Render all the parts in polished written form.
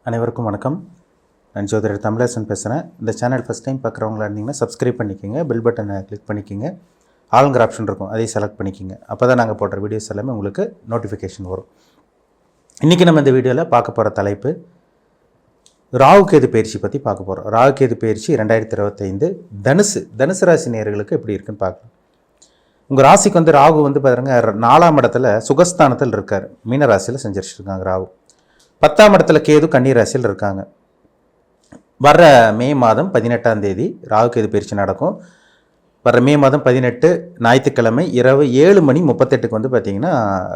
அனைவருக்கும் வணக்கம். நான் ஜோதிடர் தமிழரசன் பேசுகிறேன். இந்த சேனல் ஃபஸ்ட் டைம் பார்க்குறவங்களா இருந்தீங்கன்னா சப்ஸ்கிரைப் பண்ணிக்கோங்க, பெல் பட்டனை கிளிக் பண்ணிக்கோங்க, ஆளுங்கிற ஆப்ஷன் இருக்கும் அதையும் செலக்ட் பண்ணிக்கோங்க. அப்போ தான் நாங்கள் போடுற வீடியோஸ் எல்லாமே உங்களுக்கு நோட்டிஃபிகேஷன் வரும். இன்றைக்கி நம்ம இந்த வீடியோவில் பார்க்க போகிற தலைப்பு ராகுகேது பயிற்சி பற்றி பார்க்க போகிறோம். ராகுகேது பயிற்சி 2025 தனுசு ராசி நேயர்களுக்கு எப்படி இருக்குன்னு பார்க்கலாம். உங்கள் ராசிக்கு ராகு பாருங்க 4ஆம் இடத்துல சுகஸ்தானத்தில் இருக்கார். மீன ராசியில் செஞ்சிருக்காங்க ராகு. 10ஆம் இடத்துல கேது கன்னி ராசியில் இருக்காங்க. வர்ற மே மாதம் 18ஆம் தேதி ராகுகேது பயிற்சி நடக்கும். வர்ற மே மாதம் 18 ஞாயிற்றுக்கிழமை இரவு 7:38 பார்த்தீங்கன்னா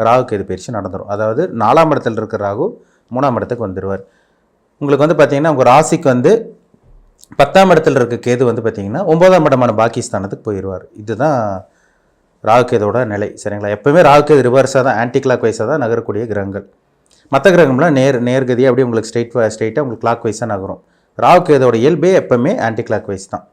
ராகுகேது பயிற்சி நடந்துடும். அதாவது 4ஆம் இடத்துல இருக்கிற ராகு 3ஆம் இடத்துக்கு வந்துடுவார். உங்களுக்கு பார்த்தீங்கன்னா உங்கள் ராசிக்கு 10ஆம் இடத்துல இருக்க கேது பார்த்தீங்கன்னா 9ஆம் இடமான பாகிஸ்தானத்துக்கு போயிடுவார். இதுதான் ராகுகேதோட நிலை, சரிங்களா? எப்போவுமே ராகுகேது ரிவர்ஸாக தான், ஆன்டி கிளாக் வைஸாக தான் நகரக்கூடிய கிரகங்கள். மற்ற கிரகம்லாம் நேர்கதியாக அப்படியே உங்களுக்கு ஸ்ட்ரெயிட்டாக உங்களுக்கு கிளாக் வைஸாக நகரும். ராகுகேதோட இயல்பே எப்போவுமே ஆன்டி கிளாக் வைஸ் தான்.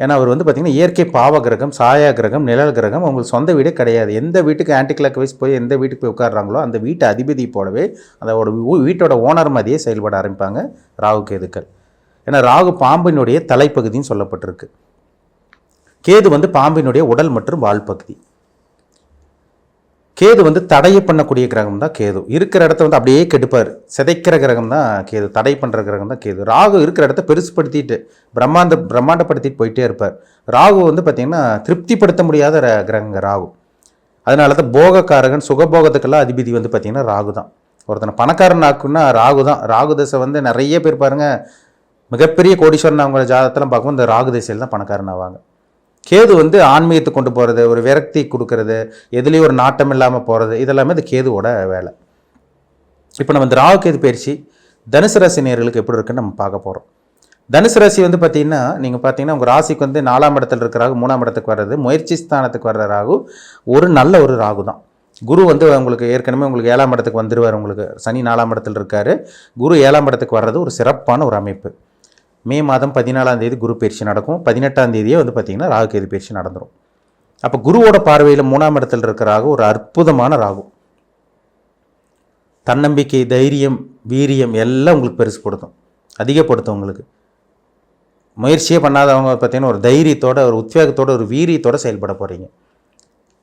ஏன்னா அவர் பார்த்திங்கன்னா இயற்கை பாவ கிரகம், சாயா கிரகம், நிழல் கிரகம். அவங்களுக்கு சொந்த வீடே கிடையாது. எந்த வீட்டுக்கு ஆன்டி கிளாக் வைஸ் போய் எந்த வீட்டுக்கு போய் உட்காடுறாங்களோ அந்த வீட்டு அதிபதி போலவே அதோட வீட்டோட ஓனர் மாதிரியே செயல்பட ஆரம்பிப்பாங்க ராகுகேதுக்கள். ஏன்னா ராகு பாம்பினுடைய தலைப்பகுதின்னு சொல்லப்பட்டிருக்கு. கேது பாம்பினுடைய உடல் மற்றும் வால் பகுதி. கேது தடை பண்ணக்கூடிய கிரகம் தான் கேது. இருக்கிற இடத்த அப்படியே கெடுப்பார், சிதைக்கிற கிரகம் தான் கேது, தடை பண்ணுற கிரகம் தான் கேது. ராகு இருக்கிற இடத்த பெருசுப்படுத்திட்டு பிரம்மாண்டப்படுத்திட்டு போயிட்டே இருப்பார். ராகு பார்த்திங்கன்னா திருப்திப்படுத்த முடியாத கிரகங்க ராகு. அதனால தான் போகக்காரகன், சுகபோகத்துக்கெல்லாம் அதிபதி பார்த்திங்கன்னா ராகு தான். ஒருத்தனை பணக்காரன் ஆக்குன்னா ராகு தான். ராகு தசை நிறைய பேர் பாருங்கள், மிகப்பெரிய கோடீஸ்வரன் அவங்கள ஜாதகத்தெல்லாம் பார்க்கும்போது இந்த ராகு தசையில் தான் பணக்காரன் ஆவாங்க. கேது ஆன்மீகத்தை கொண்டு போகிறது, ஒரு விரக்தி கொடுக்கறது, எதுலேயும் ஒரு நாட்டம் இல்லாமல் போகிறது, இதெல்லாமே இந்த கேதுவோட வேலை. இப்போ நம்ம இந்த ராகுகேது பயிற்சி தனுசு ராசி நேயர்களுக்கு எப்படி இருக்குன்னு நம்ம பார்க்க போகிறோம். தனுசு ராசி பார்த்தீங்கன்னா நீங்கள் பார்த்தீங்கன்னா உங்கள் ராசிக்கு 4ஆம் இடத்துல இருக்கிற ராகு 3ஆம் இடத்துக்கு வர்றது, முயற்சி ஸ்தானத்துக்கு வர்ற ராகு ஒரு நல்ல ஒரு ராகு தான். குரு உங்களுக்கு ஏற்கனவே உங்களுக்கு 7ஆம் இடத்துக்கு வந்துடுவார். உங்களுக்கு சனி 4ஆம் இடத்துல இருக்கார். குரு 7ஆம் இடத்துக்கு வர்றது ஒரு சிறப்பான ஒரு அமைப்பு. மே மாதம் 14ஆம் தேதி குரு பயிற்சி நடக்கும். 18ஆம் தேதியே பார்த்தீங்கன்னா ராகுகேது பயிற்சி நடந்துடும். அப்போ குருவோட பார்வையில் 3ஆம் இடத்துல இருக்கிற ராகு ஒரு அற்புதமான ராகு. தன்னம்பிக்கை, தைரியம், வீரியம் எல்லாம் உங்களுக்கு பெருசுப்படுத்தும், அதிகப்படுத்தும். உங்களுக்கு முயற்சியே பண்ணாதவங்க பார்த்தீங்கன்னா ஒரு தைரியத்தோட, ஒரு உத்வேகத்தோட, ஒரு வீரியத்தோடு செயல்பட போகிறீங்க.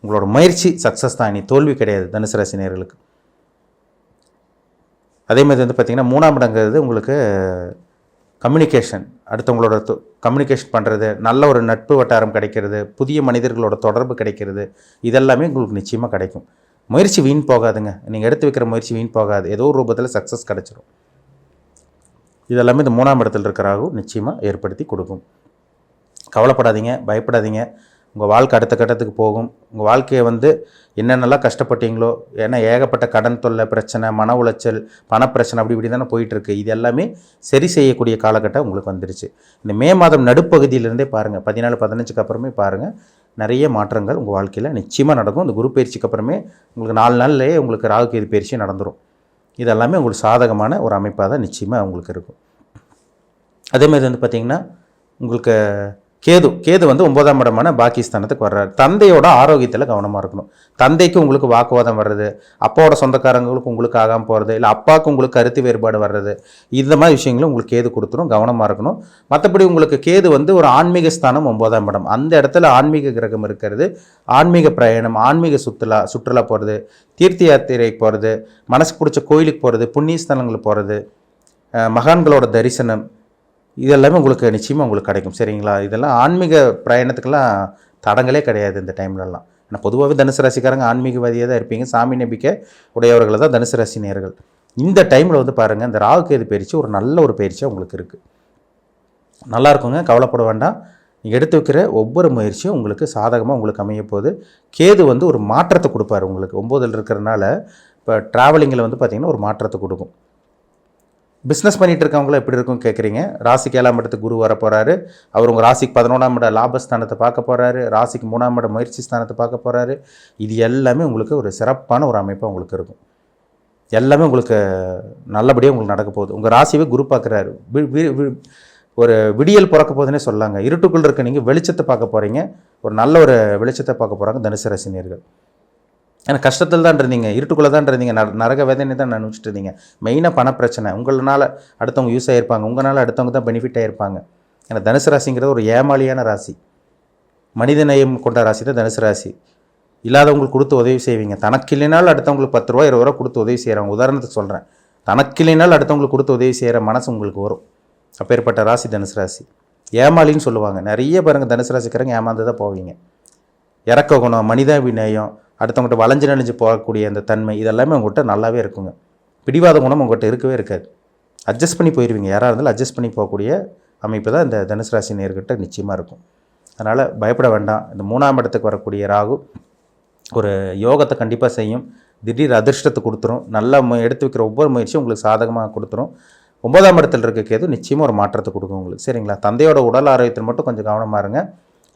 உங்களோட முயற்சி சக்ஸஸ் தான், இனி தோல்வி கிடையாது தனுசு ராசி நேயர்களுக்கு. அதே மாதிரி பார்த்தீங்கன்னா 3ஆம் இடங்கிறது உங்களுக்கு கம்யூனிகேஷன், அடுத்தவங்களோட கம்யூனிகேஷன் பண்ணுறது, நல்ல ஒரு நட்பு வட்டாரம் கிடைக்கிறது, புதிய மனிதர்களோட தொடர்பு கிடைக்கிறது, இதெல்லாமே உங்களுக்கு நிச்சயமாக கிடைக்கும். முயற்சி வீண் போகாதுங்க. நீங்கள் எடுத்து வைக்கிற முயற்சி வீண் போகாது, ஏதோ ஒரு ரூபத்தில் சக்ஸஸ் கிடைச்சிடும். இதெல்லாமே இந்த 3ஆம் இடத்துல இருக்கிறாகவும் நிச்சயமாக ஏற்படுத்தி கொடுக்கும். கவலைப்படாதீங்க, பயப்படாதீங்க. உங்கள் வாழ்க்கை அடுத்த கட்டத்துக்கு போகும். உங்கள் வாழ்க்கையை என்னென்னலாம் கஷ்டப்பட்டீங்களோ, ஏன்னா ஏகப்பட்ட கடன் தொல்லை பிரச்சனை, மன உளைச்சல், பணப்பிரச்சனை இப்படி தானே போயிட்டுருக்கு. இது எல்லாமே சரி செய்யக்கூடிய காலகட்டம் உங்களுக்கு வந்துருச்சு. இந்த மே மாதம் நடுப்பகுதியிலேருந்தே பாருங்கள், 14-15க்கு அப்புறமே பாருங்கள், நிறைய மாற்றங்கள் உங்கள் வாழ்க்கையில் நிச்சயமாக நடக்கும். இந்த குரு பயிற்சிக்கு அப்புறமே உங்களுக்கு 4 நாள்லேயே உங்களுக்கு ராகுகேது பயிற்சி நடந்துடும். இதெல்லாமே உங்களுக்கு சாதகமான ஒரு அமைப்பாக தான் நிச்சயமாக உங்களுக்கு இருக்கும். அதேமாதிரி பார்த்திங்கன்னா உங்களுக்கு கேது 9ஆம் இடமான பாகிஸ்தானத்துக்கு வர்றாரு. தந்தையோட ஆரோக்கியத்தில் கவனமாக இருக்கணும். தந்தைக்கு உங்களுக்கு வாக்குவாதம் வர்றது, அப்பாவோட சொந்தக்காரங்களுக்கு உங்களுக்கு ஆகாமல் போகிறது, இல்லை அப்பாவுக்கு உங்களுக்கு கருத்து வேறுபாடு வர்றது, இந்த மாதிரி விஷயங்களும் உங்களுக்கு கேது கொடுத்துரும். கவனமாக இருக்கணும். மற்றபடி உங்களுக்கு கேது ஒரு ஆன்மீக ஸ்தானம் 9ஆம் இடம். அந்த இடத்துல ஆன்மீக கிரகம் இருக்கிறது. ஆன்மீக பிரயாணம், ஆன்மீக சுற்றுலா போகிறது, தீர்த்த யாத்திரைக்கு போகிறது, மனசுக்கு பிடிச்ச கோயிலுக்கு போகிறது, புண்ணிய ஸ்தலங்களுக்கு போகிறது, மகான்களோட தரிசனம், இதெல்லாமே உங்களுக்கு நிச்சயமாக உங்களுக்கு கிடைக்கும், சரிங்களா? இதெல்லாம் ஆன்மீக பிரயாணத்துக்கெல்லாம் தடங்களே கிடையாது இந்த டைம்லலாம். ஆனால் பொதுவாகவே தனுசு ராசிக்காரங்க ஆன்மீகவாதியாக தான் இருப்பீங்க. சாமி நம்பிக்கை உடையவர்கள் தான் தனுசு ராசி நேயர்கள். இந்த டைமில் பாருங்கள், இந்த ராகுகேது பயிற்சி ஒரு நல்ல ஒரு பயிற்சியாக உங்களுக்கு இருக்குது. நல்லா இருக்குங்க, கவலைப்பட வேண்டாம். நீங்கள் எடுத்து வைக்கிற ஒவ்வொரு முயற்சியும் உங்களுக்கு சாதகமாக உங்களுக்கு அமைய போகுது. கேது ஒரு மாற்றத்தை கொடுப்பார் உங்களுக்கு. 9ல் இருக்கிறனால இப்போ ட்ராவலிங்கில் பார்த்திங்கன்னா ஒரு மாற்றத்தை கொடுக்கும். பிஸ்னஸ் பண்ணிகிட்டு இருக்கவங்களும் எப்படி இருக்கும் கேட்குறீங்க. ராசிக்கு 7ஆம் இடத்துக்கு குரு வர போகிறாரு. அவர் உங்கள் ராசிக்கு 11ஆம் இட லாபஸ்தானத்தை பார்க்க போகிறாரு. ராசிக்கு 3ஆம் இட முயற்சி ஸ்தானத்தை பார்க்க போகிறாரு. இது எல்லாமே உங்களுக்கு ஒரு சிறப்பான ஒரு அமைப்பாக உங்களுக்கு இருக்கும். எல்லாமே உங்களுக்கு நல்லபடியாக உங்களுக்கு நடக்க போகுது. உங்கள் ராசியை குரு பார்க்குறாரு. ஒரு விடியல் பிறக்க போகுதுன்னே சொல்லாங்க. இருட்டுக்குள்ளே இருக்க நீங்கள் வெளிச்சத்தை பார்க்க போகிறீங்க. ஒரு நல்ல ஒரு வெளிச்சத்தை பார்க்க போகிறாங்க தனுசு ராசி நேயர்கள். ஏன்னா கஷ்டத்தில் தான் இருந்தீங்க, இருட்டுக்குள்ளே தான் இருந்தீங்க, நரக வேதனை தான் நினச்சிட்டு இருந்தீங்க. மெயினாக பணப்பிரச்சனை, உங்களால் அடுத்தவங்க யூஸ் ஆகிருப்பாங்க, உங்களால் அடுத்தவங்க தான் பெனிஃபிட் ஆகிருப்பாங்க. ஏன்னா தனுசு ராசிங்கிறது ஒரு ஏமாளியான ராசி, மனித நேயம் கொண்ட ராசி தான் தனுசு ராசி. இல்லாதவங்களுக்கு கொடுத்து உதவி செய்வீங்க, தனக்கு இல்லைனாலும் அடுத்தவங்களுக்கு 10 ரூபா 20 ரூபா கொடுத்து உதவி செய்கிறவங்க. உதாரணத்துக்கு சொல்கிறேன், தனக்கு இல்லைனாலும் அடுத்தவங்களுக்கு கொடுத்து உதவி செய்கிற மனசு உங்களுக்கு வரும். அப்பேற்பட்ட ராசி தனுசு ராசி. ஏமாளின்னு சொல்லுவாங்க. நிறைய பாருங்கள் தனுசு ராசிக்காரங்க ஏமாந்து தான் போவீங்க. இறக்க குணம், மனிதாபிநேயம், அடுத்தவங்கள்ட்ட வளைஞ்சு நெளிஞ்சு போகக்கூடிய அந்த தன்மை, இதெல்லாமே உங்கள்கிட்ட நல்லாவே இருக்குங்க. பிடிவாத குணம் உங்கள்கிட்ட இருக்கவே இருக்காது. அட்ஜஸ்ட் பண்ணி போயிடுவீங்க, யாராக இருந்தாலும் அட்ஜஸ்ட் பண்ணி போகக்கூடிய அமைப்பு தான் இந்த தனுசு ராசி நேர்கிட்ட நிச்சயமாக இருக்கும். அதனால் பயப்பட வேண்டாம். இந்த 3ஆம் இடத்துக்கு வரக்கூடிய ராகு ஒரு யோகத்தை கண்டிப்பாக செய்யும். திடீர் அதிர்ஷ்டத்தை கொடுத்துரும். நல்லா எடுத்து வைக்கிற ஒவ்வொரு முயற்சியும் உங்களுக்கு சாதகமாக கொடுத்துரும். 9ஆம் இடத்துல இருக்க கேது நிச்சயமாக ஒரு மாற்றத்தை கொடுக்கும் உங்களுக்கு. சரிங்களா? தந்தையோட உடல் ஆரோக்கியத்தில் மட்டும் கொஞ்சம் கவனமாக இருங்க.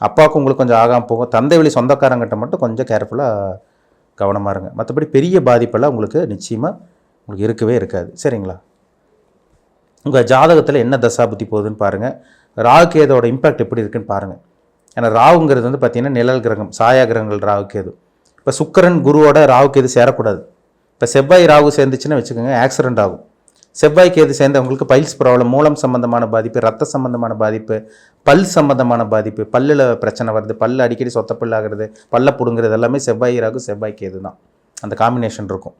அப்பாவுக்கு உங்களுக்கு கொஞ்சம் ஆகாமல் போகும். தந்தை வழி சொந்தக்காரங்கிட்ட மட்டும் கொஞ்சம் கேர்ஃபுல்லாக கவனமாக இருங்க. மற்றபடி பெரிய பாதிப்பெல்லாம் உங்களுக்கு நிச்சயமாக உங்களுக்கு இருக்கவே இருக்காது. சரிங்களா? உங்கள் ஜாதகத்தில் என்ன தசாபுத்தி போகுதுன்னு பாருங்கள். ராகு கேதோட இம்பேக்ட் எப்படி இருக்குன்னு பாருங்கள். ஏன்னா ராகுங்கிறது வந்து பார்த்திங்கன்னா நிழல் கிரகம், சாயா கிரகங்கள் ராகு கேது. இப்போ சுக்கிரன் குருவோட ராகு கேது சேரக்கூடாது. இப்போ செவ்வாய் ராகு சேர்ந்துச்சுன்னு வச்சுக்கோங்க, ஆக்சிடென்ட் ஆகும். செவ்வாய் கேது சேர்ந்தவங்களுக்கு பைல்ஸ் ப்ராப்ளம், மூலம் சம்மந்தமான பாதிப்பு, ரத்த சம்மந்தமான பாதிப்பு, பல் சம்மந்தமான பாதிப்பு, பல்லில் பிரச்சனை வருது, பல் அடிக்கடி சொத்தப்பல் ஆகிறது, பல்ல பிடுங்கிறது எல்லாமே செவ்வாய் ராகு செவ்வாய் கேது தான். அந்த காம்பினேஷன் இருக்கும்.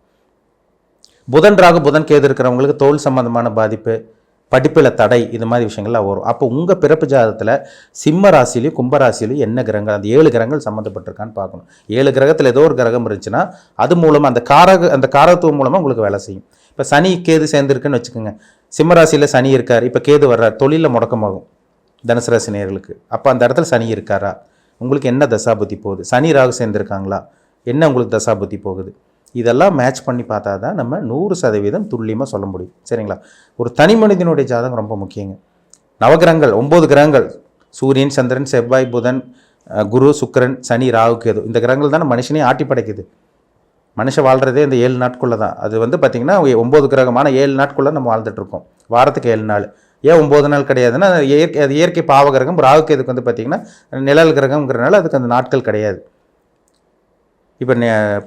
புதன் ராகு புதன் கேது இருக்கிறவங்களுக்கு தோல் சம்மந்தமான பாதிப்பு, படிப்பில் தடை, இது மாதிரி விஷயங்கள்லாம் வரும். அப்போ உங்கள் பிறப்பு ஜாதகத்தில் சிம்ம ராசிலையும் கும்பராசிலையும் என்ன கிரகங்கள், அந்த 7 கிரகங்கள் சம்மந்தப்பட்டிருக்கான்னு பார்க்கணும். 7 கிரகத்தில் ஏதோ ஒரு கிரகம் இருந்துச்சுன்னா அது மூலமாக அந்த காரகத்துவம் மூலமாக உங்களுக்கு வேலை செய்யும். இப்போ சனி கேது சேர்ந்துருக்குன்னு வச்சுக்கோங்க. சிம்ம ராசியில் சனி இருக்கார், இப்போ கேது வர்றார், தொழிலில் முடக்கமாகும் தனுசு ராசி நேயர்களுக்கு. அப்போ அந்த இடத்துல சனி இருக்காரா, உங்களுக்கு என்ன தசாபுத்தி போகுது, சனி ராகு சேர்ந்துருக்காங்களா, என்ன உங்களுக்கு தசாபுத்தி போகுது, இதெல்லாம் மேட்ச் பண்ணி பார்த்தா தான் நம்ம 100% துல்லியமாக சொல்ல முடியும். சரிங்களா? ஒரு தனி மனிதனுடைய ஜாதகம் ரொம்ப முக்கியங்க. நவகிரகங்கள் 9 கிரகங்கள், சூரியன், சந்திரன், செவ்வாய், புதன், குரு, சுக்கிரன், சனி, ராகு, கேது, இந்த கிரகங்கள் தானே மனுஷனே ஆட்டி படைக்குது. மனுஷன் வாழ்கிறதே இந்த 7 நாட்குள்ளே தான். அது வந்து பார்த்திங்கன்னா 9 கிரகமான 7 நாட்குள்ளே நம்ம வாழ்ந்துட்டுருக்கோம். வாரத்துக்கு 7 நாள். ஏன் 9 நாள் கிடையாதுன்னா அது இயற்கை பாவகிரகம். ராகு கேதுக்கு வந்து பார்த்திங்கன்னா நிழல் கிரகங்கிறனால அதுக்கு அந்த நாட்கள் கிடையாது. இப்போ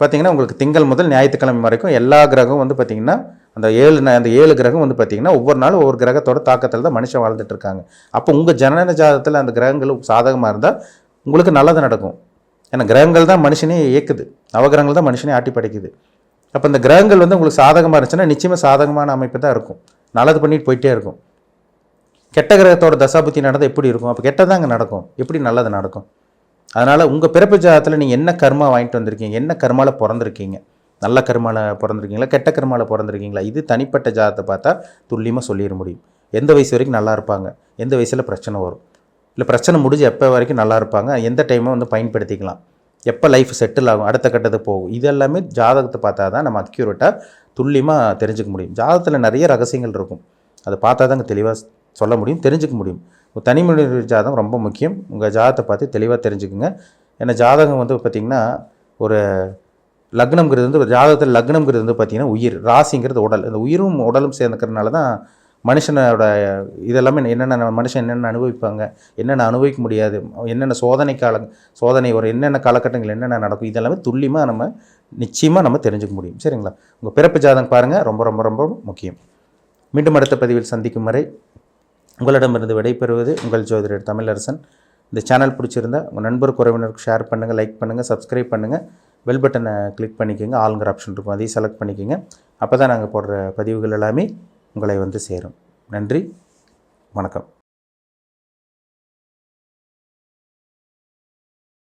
பார்த்திங்கன்னா உங்களுக்கு திங்கள் முதல் ஞாயிற்றுக்கிழமை வரைக்கும் எல்லா கிரகமும் வந்து பார்த்திங்கன்னா அந்த 7 கிரகம் வந்து பார்த்திங்கன்னா ஒவ்வொரு நாளும் ஒவ்வொரு கிரகத்தோட தாக்கத்தில் தான் மனுஷன் வாழ்ந்துட்டு இருக்காங்க. அப்போ உங்கள் ஜனன ஜாதகத்தில் அந்த கிரகங்கள் சாதகமாக இருந்தால் உங்களுக்கு நல்லது நடக்கும். ஏன்னா கிரகங்கள் தான் மனுஷனே இயக்குது, நவகிரகங்கள் தான் மனுஷனே ஆட்டி படைக்குது. அப்போ இந்த கிரகங்கள் வந்து உங்களுக்கு சாதகமாக இருந்துச்சுன்னா நிச்சயமாக சாதகமான அமைப்பு தான் இருக்கும், நல்லது பண்ணிட்டு போயிட்டே இருக்கும். கெட்ட கிரகத்தோட தசாபுத்தி நடந்தால் எப்படி இருக்கும்? அப்போ கெட்டதாங்க நடக்கும், எப்படி நல்லது நடக்கும்? அதனால் உங்கள் பிறப்பு ஜாதகத்தில் நீங்கள் என்ன கர்மா வாங்கிட்டு வந்திருக்கீங்க, என்ன கர்மாவில் பிறந்திருக்கீங்க, நல்ல கர்மாவில் பிறந்திருக்கீங்களா, கெட்ட கர்மாவில் பிறந்திருக்கீங்களா, இது தனிப்பட்ட ஜாதகத்தை பார்த்தா துல்லியமாக சொல்லிட முடியும். எந்த வயசு வரைக்கும் நல்லா இருப்பாங்க, எந்த வயசில் பிரச்சனை வரும், இல்லை பிரச்சனை முடிஞ்சு எப்போ வரைக்கும் நல்லா இருப்பாங்க, எந்த டைமை வந்து பயன்படுத்திக்கலாம், எப்போ லைஃப் செட்டில் ஆகும், அடுத்த கட்டத்துக்கு போகும், இது எல்லாமே ஜாதகத்தை பார்த்தா தான் நம்ம அக்யூரேட்டாக துல்லியமாக தெரிஞ்சுக்க முடியும். ஜாதகத்தில் நிறைய ரகசியங்கள் இருக்கும், அதை பார்த்தா தாங்க தெளிவாக சொல்ல முடியும், தெரிஞ்சுக்க முடியும். தனி மனித ஜாதகம் ரொம்ப முக்கியம். உங்கள் ஜாதகத்தை பார்த்து தெளிவாக தெரிஞ்சுக்குங்க. ஏன்னா ஜாதகம் வந்து பார்த்திங்கன்னா ஒரு லக்னம்ங்கிறது வந்து ஜாதகத்தில் லக்னம்ங்கிறது வந்து பார்த்திங்கன்னா உயிர், ராசிங்கிறது உடல். இந்த உயிரும் உடலும் சேர்ந்துக்கிறதுனால தான் மனுஷனோட இதெல்லாமே என்னென்ன மனுஷன் என்னென்ன அனுபவிப்பாங்க, என்னென்ன அனுபவிக்க முடியாது, என்னென்ன சோதனை ஒரு என்னென்ன காலகட்டங்கள் என்னென்ன நடக்கும், இதெல்லாமே துல்லியமாக நம்ம நிச்சயமாக நம்ம தெரிஞ்சுக்க முடியும். சரிங்களா? உங்கள் பிறப்பு ஜாதகம் பாருங்கள், ரொம்ப ரொம்ப ரொம்ப முக்கியம். மீண்டும் அடுத்த பதிவில் சந்திக்கும் வரை உங்களிடமிருந்து விடைபெறுவது உங்கள் ஜோதிடர் தமிழரசன். இந்த சேனல் பிடிச்சிருந்தா உங்கள் நண்பருக்கு உறவினருக்கு ஷேர் பண்ணுங்கள், லைக் பண்ணுங்கள், சப்ஸ்கிரைப் பண்ணுங்கள், பெல் பட்டனை கிளிக் பண்ணிக்கோங்க, ஆளுங்கிற ஆப்ஷன் இருக்கும், அதையும் செலக்ட் பண்ணிக்கோங்க. அப்போ தான் நாங்கள் போடுற பதிவுகள் எல்லாமே உங்களை வந்து சேரும். நன்றி, வணக்கம்.